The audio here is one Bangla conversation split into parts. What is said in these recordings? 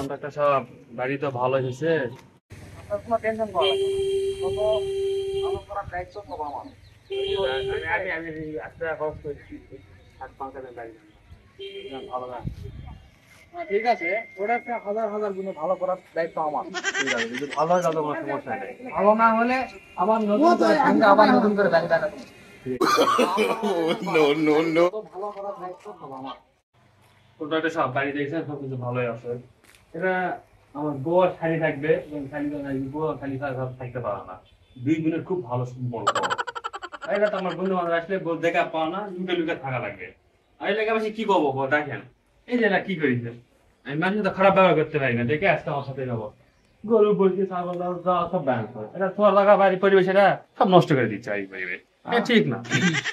কন্ট্রাক্টর সাহেব বাড়ি তো ভালো হয়েছে। কোনো টেনশন করো না। তত ভালো করা দায়িত্ব সব আমার। আমি আজকে খরচ করেছি 7-5 বাড়ি ভালো না। ঠিক আছে, ওটা একটা হাজার গুণে ভালো করার দায়িত্ব আমার। ঠিক আছে, যদি ভালো হয় তাহলে কোনো সমস্যা নেই। ভালো না হলে আবার নতুন করে ভাঙে আবার নতুন করে ব্যাংক দেখাতে হবে। ভালো করার দায়িত্ব সব আমার। কন্ট্রাক্টর সাহেব বাড়ি দেখছেন সব কিছু ভালোই আছে। এটা আমার বউ শাড়ি থাকবে এবং শাড়ি বউ শাড়ি সব থাকতে পারে না। 2 বোনের খুব ভালো সম্পর্ক। এটা তো আমার বন্ধু বান্ধব আসলে বউ দেখা পাওয়া না, লুকে লুকে থাকা লাগবে। আর এই লেগে বেশি কি করবো দেখেন, এই যে কি করেছে, আমি মানুষের তো খারাপ ব্যবহার করতে পারি না, দেখে আজকে আমার সাথে যাবো গরু বলছি ছাগল সব ব্যাংক হয়, এটা ছোয়া লাগা বাড়ির পরিবেশ এটা সব নষ্ট করে দিচ্ছে এই পরিবেশ, এটা ঠিক না।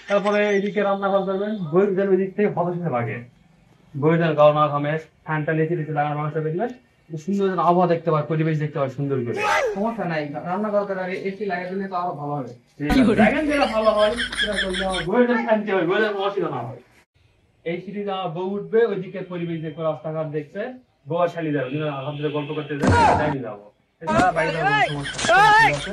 তারপরে এইদিকে রান্না ঘর করবেন, বইয়ের যেন ওই দিক থেকে ভালো সাথে ভাগে, বইয়ের যেন গাও না ঘামে, ফ্যানটা লেচে লেচে লাগানো মানুষটা বেরিয়ে সুন্দর যেন আবহাওয়া দেখতে পায়, পরিবেশ দেখতে পায় সুন্দর করে। সমস্যা নাই, রান্না করতে আগে এসি লাগিয়ে দিলে তো আরো ভালো হবে। দেখেন যেটা ভালো হয় সেটা করলে আমার বইয়ের যেন শান্তি হয়, বইয়ের যেন অসুবিধা না হয়। এই সিরিজে আমার বউ উঠবে, ওইদিকে পরিবেশ দেখবে, রাস্তাঘাট দেখছে, বউ আর শালি যাবে, আমাদের গল্প করতে যাই যাবো, এছাড়া বাড়ি যাবো সমস্যা আছে।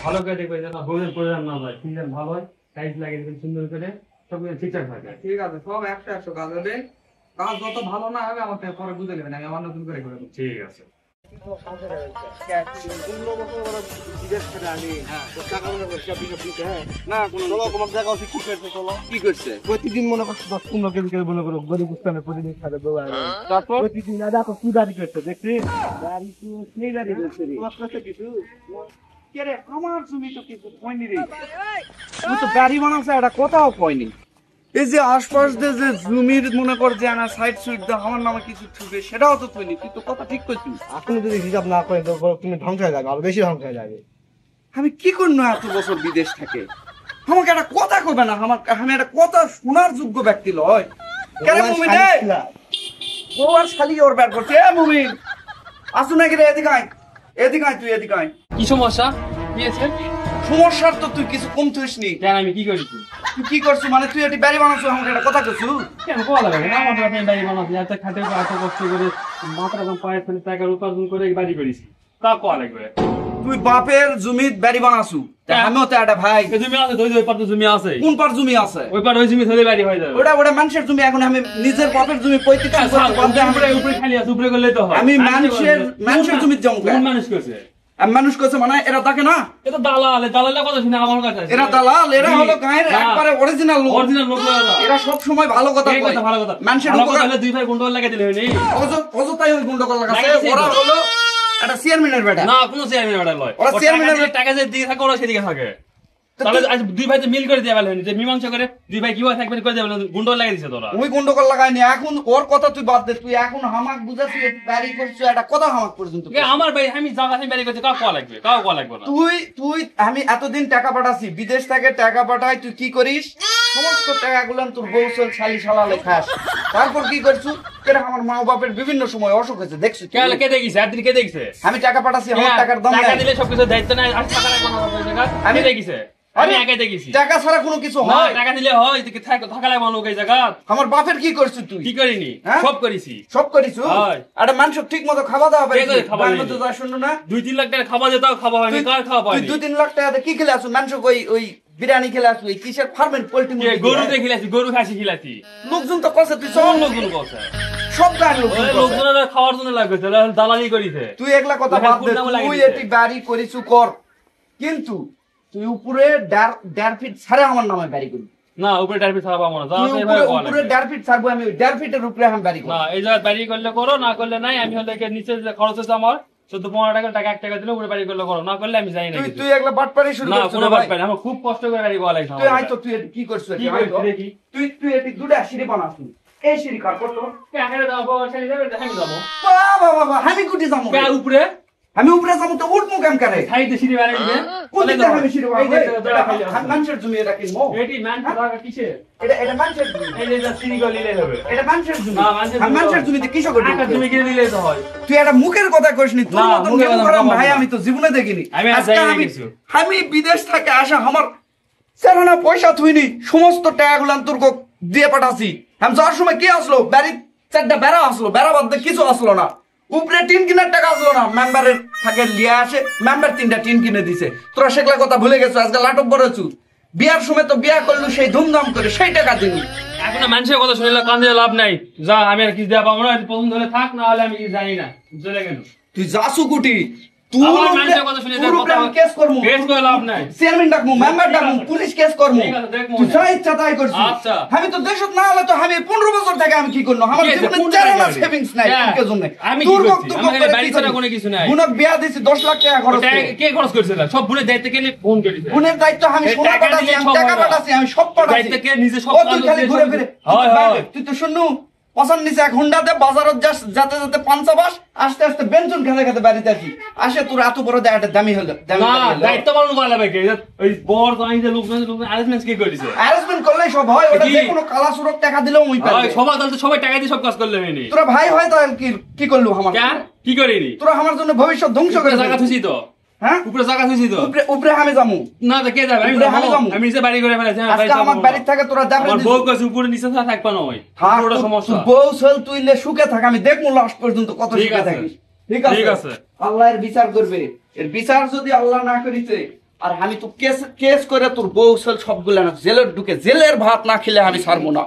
ভালো করে দেখবে যেন বউদের প্রয়োজন না হয়, সিজন ভালো হয়, টাইলস লাগিয়ে দেবেন সুন্দর করে, সব কিছু ঠিকঠাক থাকে। ঠিক আছে, সব 100 কাজ হবে। কাজ যত ভালো না হবে আমাকে পরে বুঝে নেবেন, আমি আমার নতুন করে করে দেবো। ঠিক আছে। প্রতিদিন মনে করছো 10-15 কেজি করে মনে করো গরিব স্থানে প্রতিদিন খাবে বউ আর তারপর প্রতিদিন দেখো কি দাঁড়ি করছে দেখছি দাঁড়ি তো সেই দাঁড়ি করছে কিছু আমার জমি তো কিছু হয়নি রে, তুই তো গাড়ি বানাচ্ছে এটা কোথাও হয়নি। এই যে আশপাশ দিয়ে যে জমির মনে কর যে আনা সাইড সুইট দা আমার নামে কিছু ছুবে সেটাও তো হয়নি, তুই তো কথা ঠিক করছিস। আপনি যদি হিসাব না করেন তো তুমি ধ্বংস হয়ে যাবে, আরো বেশি ধ্বংস হয়ে যাবে। আমি কি করবো এত বছর বিদেশ থেকে, আমাকে একটা কথা কবে না, আমার আমি একটা কথা শোনার যোগ্য ব্যক্তি লয় কেন মুমিন রে? ও আর শালি ওর বের করছে, এ মুমিন আসু নাকি রে, এদিকে আয়, এদিকে আয়, তুই এদিকে আয়। কি সমস্যা কি আছে? সমস্যার তো তুই কিছু কম থইসনি। কেন আমি কি করেছি? তুই কি করছিস মানে তুই এটি বাড়ি বানাচ্ছিস, আমাকে একটা কথা কইছু কেন কোয়া লাগে না? আমার বাড়ি বাড়ি বানাচ্ছি, এত খাটে এত কষ্ট করে মাত্র এখন পায়ে ফেলে টাকা উপার্জন করে এই বাড়ি করেছি, তা কোয়া লাগবে? তুই বাপের জমি বাড়ি বানাছু, আমিও তো একটা ভাই। জমি আছে, ওই পার তো জমি আছে। কোন পার জমি আছে? ওই পার ওই জমি ধরে বাড়ি হয়ে যাবে। ওটা মানুষের জমি, এখন আমি নিজের বাপের জমি পৈতৃক উপরে খালি আছে, উপরে করলেই তো হয়। আমি মানুষের জমির জমা কোন মানুষ করছে? মানুষ করছে মানে এরা থাকে না, এটা দালাল, দালালের কথা শুনে আমার কাছে এরা দালাল, এরা হলো গায়ের একবারে অরিজিনাল লোক, অরিজিনাল লোক। এরা সব সময় ভালো কথা কয়, ভালো কথা। মানুষের উপকার হলে দুই ভাই গন্ডগোল লাগিয়ে দিলে হয়নি। অযথাই ওই গন্ডগোল লাগাছে। ওরা হলো একটা চেয়ারম্যানের বেটা। না, কোনো চেয়ারম্যানের বেটা লয়। ওরা চেয়ারম্যানের টাকা যে দিকে থাকে ওরা সেদিকে থাকে। তাহলে আজ দুই ভাই তো মিল করে দেওয়া হয়নি, যে মীমাংসা করে দুই ভাই কিভাবে থাকবেন করে দেওয়া হলো, গন্ডগোল লাগিয়ে দিছে তোরা। ওই গন্ডগোল লাগায়নি, এখন ওর কথা তুই বাদ দে, তুই এখন হামাক বুঝাচ্ছিস বাড়ি করছিস, একটা কথা হামাক পর্যন্ত আমার ভাই আমি জায়গা আমি বাড়ি করছি, কাউ কোয়া লাগবে, কাউ কোয়া লাগবে না। তুই আমি এতদিন টাকা পাঠাচ্ছি, বিদেশ থেকে টাকা পাঠাই, তুই কি করিস? সমস্ত টাকাগুলো তোর বউ চল শালি শালালে খাস। তারপর কি করছু? কেন আমার মা বাপের বিভিন্ন সময় অসুখ হয়েছে দেখছো? কে দেখিছে? একদিন কে দেখছে? আমি টাকা পাঠাচ্ছি, আমার টাকার দাম টাকা নাই। দিলে সবকিছু দায়িত্ব নাই, আর টাকা রাখবো না জায়গা। আমি দেখিছে, আমি একাই দেখেছি। টাকা ছাড়া কোনো কিছু না, হয়? টাকা দিলে হয়, থাকা লাগবে লোক এই জায়গা। আমার বাপের কি করছিস তুই? কি করিনি, হ্যাঁ? সব করেছি। সব করিস? হয়। একটা মানুষ ঠিক মতো খাওয়া দাওয়া কে করে খাওয়া পারে? হয়নি? শুনো না, 2-3 লাখ টাকা খাওয়া যেত, খাওয়া হয়নি, কার খাওয়া তুই পায়নি? 2-3 লাখ টাকাতে কি খেলে আসু? মানুষ ওই বিরিয়ানি খেলে আসু, এই কিসের ফার্মের পোল্ট্রি মুরগি গরু খেলে? দেখিলাছি, গরু খাসি খিলাছি। লোকজন তো কষে, তুই সব সব লোকজন বলছে, সব গান লোকজন কষে। লোকজনের খাওয়ার জন্য লাগবে, দালালি করিছে। তুই একলা কথা ওখানে বাদ দে, কুড়নামও লাগিয়ে তুই দিছে। এটি বাড়ি করিছু কর, কিন্তু তুই উপরে 1.5 ফিট ছাড়া আমার নামে বাড়ি করবি না। উপরে টার্ফি ছাড়া পাবো না, তুই উপরে 1.5 ফিট ছাড়বো, আমি 1.5 ফিটের উপরে আমি বাড়ি করবো না। এই জায়গায় বাড়ি করলে করো, না করলে নাই। আমি হলে নিচে যে খরচ হচ্ছে আমার 14-15 টাকা 1 টাকা দিলে উপরে বাড়ি করলে করো, না করলে আমি যাই না। তুই একলা বাটপারি শুরু না, করছিস কোনো ভাই। বাট পাই না, আমার খুব কষ্ট করে বাড়ি করা লাগছে। তুই আই তো, তুই এটি কি করছিস? কি আই তো। করছি দেখি। তুই এটি দুটা সিঁড়ি বানাসু, এই সিঁড়ি কার করতো? এখানে যাবো, সেখানে যাবে, আমি যাবো। বাবা আমি কুটি যাবো? উপরে আমি উপরে যাবো তো উঠবো কেম করে? সাইডে সিঁড়ি বানিয়ে দিবে। কোন দিকে আমি সিঁড়ি এই যে বানাবো? দড়া খাইলে হবে। মানুষের জমি এটা কিনবো? এটি ম্যান টাকা কিসে? এটা মানুষের জমি, এই যে সিঁড়ি করে নিলে হবে। এটা মানুষের জমি। না, মানুষের আমি জমি মানুষের নয়। জমিতে কিসব করবি? একটা তুমি কিনে দিলেই তো হয়। তুই একটা মুখের কথা কইসনি, তোর না, মতন মুখের গেম কথা করাম বলবো ভাই না। আমি তো জীবনে দেখিনি। আমি আর আজকে যাই না কিছু। আমি বিদেশ থেকে আসা আমার সেরানা পয়সা থুইনি, সমস্ত টাকাগুলো তোর দিয়ে পাঠাছি। আমি যাওয়ার সময় কি আসলো? বাড়ি 4টা বেড়া আসলো, বেড়া বাদ দিয়ে কিছু আসলো না। উপরে টিন কিনার টাকা আসলো না, মেম্বারের থাকে লিয়ে আসে, মেম্বার 3টা টিন কিনে দিছে। তোরা সেগুলা কথা ভুলে গেছো, আজকে লাটক বড় চুর। বিয়ার সময় তো বিয়া করলু সেই ধুমধাম করে, সেই টাকা দিনু। এখন মানুষের কথা শুনলে কান দিয়ে লাভ নাই। যা, আমি আর কিছু দেওয়া পাবো না, পছন্দ হলে থাক, না হলে আমি কিছু জানি না, চলে গেল। তুই যাসু কুটি, আবার মানুষের কথা শুনে কেস করমু, কেস করে লাভ নাই। চেয়ারম্যান ডাকমু, মেম্বার ডাকমু, পুলিশ কেস করমু। ঠিক আছে, দেখমু। তুই যা ইচ্ছা তাই করছিস। আচ্ছা। আমি তো দেশত না হলে তো আমি 15 বছর থেকে আমি কি করব? আমার কি আছে, জীবনে 15 চারানা টাকা সেভিংস নাই, হ্যাঁ, কি জন্য? আমি কি তোর করছি? বক্তব্য আমার করে বাড়ি কি ছাড়া করবি? কোনো কিছু নাই। বুনক বিয়া দিছি 10 লাখ টাকা খরচ করে। কে খরচ করছিল? সব বুনের দায়িত্ব কে নিয়ে ফোন করেছে? বুনের দায়িত্ব আমি এই সোনা টাকা পাঠাছি, দিলে আমি সব টাকা হয় না। পাঠাছি, আমি সব পাঠাছি। দায়িত্ব কে নিজে সব ও তুই কাজ খালি দিয়ে ঘুরে সব- ফিরে হয়, হয়। তুই তো শুনু পছন্দ নিছে এক হুন্ডাতে বাজারত যাস, যাতে যাতে পাঞ্চাবাস আস্তে আস্তে বেঞ্চন খেতে খেতে বাড়িতে আসি আসে। তোর এত বড় দেখাটা দামি হলো, দামি না, দামি হলো। দায়িত্ব পালন করা লাগবে কে? ওই বর জামাই যে লোকজন অ্যারেঞ্জমেন্ট কে করেছে? অ্যারেঞ্জমেন্ট করলেই সব হয়, ওটা কি? যে কোনো কালা সুরক টাকা দিলেও মুই হয়, পাই। সবাই তাহলে তো সবাই টাকা দিয়ে সব কাজ করলে হয়নি। তোরা ভাই হয় তাহলে কি কি করলু আমার? কেন? কি করিনি? তোরা আমার জন্য ভবিষ্যৎ ধ্বংস করে উপরে জায়গা দিলি। থুইছি তো। হ্যাঁ, উপরে জায়গা থুইছি তো। উপরে উপরে আমি যামু। না তো কে যাবে? আমি উপরে আমি যাবো। যাবো। আমি নিচে বাড়ি করে ফেলেছি। আমি বাড়ি আজকে যাবো আমার না। বাড়ির থেকে তোরা যাবে আমার বউ কাছে উপরে নিচে ছাড়া থাকবা না ওই। থাক, পুরোটা তোর- সমস্যা। তোর বউ ছেল তুইলে সুখে থাক, আমি দেখবো লাস্ট পর্যন্ত কত ঠিক সুখে আছে। থাকিস। ঠিক ঠিক আছে, আছে। আল্লাহ এর বিচার করবে। এর বিচার যদি আল্লাহ না করিতে, আর আমি তো কেস কেস করে তোর বউ ছেল সবগুলা না জেলের ঢুকে, জেলের ভাত না খেলে আমি ছাড়বো না।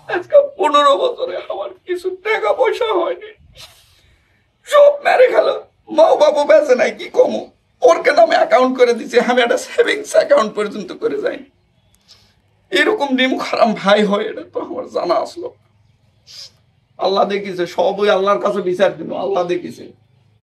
আজকে 15 বছরে আমার কিছু টাকা পয়সা হয়নি, সব মেরে গেল। মা বাবু বেঁচে নাই, কি কমো? ওর কেন আমি অ্যাকাউন্ট করে দিচ্ছি, আমি একটা সেভিংস অ্যাকাউন্ট পর্যন্ত করে যাই। এরকম নিম খারাম ভাই হয়, এটা তো আমার জানা আসলো। আল্লাহ দেখিছে, সবই আল্লাহর কাছে বিচার দিল, আল্লাহ দেখিছে।